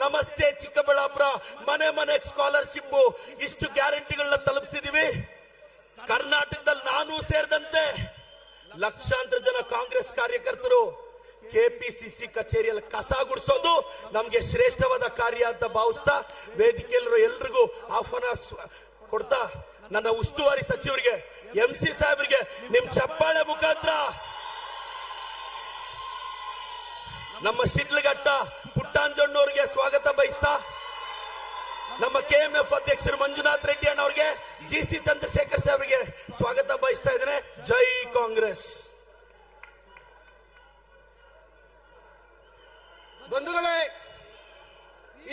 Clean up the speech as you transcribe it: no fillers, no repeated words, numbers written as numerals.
ನಮಸ್ತೆ ಚಿಕ್ಕಬಳ್ಳಾಪುರ, ಮನೆ ಮನೆಗೆ ಸ್ಕಾಲರ್ಶಿಪ್, ಇಷ್ಟು ಗ್ಯಾರಂಟಿಗಳನ್ನ ತಲುಪಿಸಿದೀವಿ. ಕರ್ನಾಟಕದಲ್ಲಿ ನಾನು ಸೇರಿದಂತೆ ಲಕ್ಷಾಂತರ ಜನ ಕಾಂಗ್ರೆಸ್ ಕಾರ್ಯಕರ್ತರು ಕೆಪಿಸಿಸಿ ಕಚೇರಿಯಲ್ಲಿ ಕಸ ಗುಡಿಸೋದು ನಮ್ಗೆ ಶ್ರೇಷ್ಠವಾದ ಕಾರ್ಯ ಅಂತ ಭಾವಿಸ್ತಾ ವೇದಿಕೆಯಲ್ಲೂ ಎಲ್ರಿಗೂ ಆಹ್ವಾನ ಕೊಡ್ತಾ ನನ್ನ ಉಸ್ತುವಾರಿ ಸಚಿವರಿಗೆ MC ಸಾಹೇಬರಿಗೆ ನಿಮ್ ಚಪ್ಪಾಳೆ ಮುಖಾಂತರ ನಮ್ಮ ಶಿಡ್ಲಘಟ್ಟ ಪುಟ್ಟಾಂಜಣ್ಣವ್ರಿಗೆ ಸ್ವಾಗತ ಬಯಸ್ತಾ ನಮ್ಮ KMF ಅಧ್ಯಕ್ಷರು ಮಂಜುನಾಥ್ ರೆಡ್ಡಿ ಅಣ್ಣವ್ರಿಗೆ GC ಚಂದ್ರಶೇಖರ್ ಸಾಹೇಬರಿಗೆ ಸ್ವಾಗತ ಬಯಸ್ತಾ ಇದ್ದೇನೆ. ಜೈ ಕಾಂಗ್ರೆಸ್. ಬಂಧುಗಳೇ,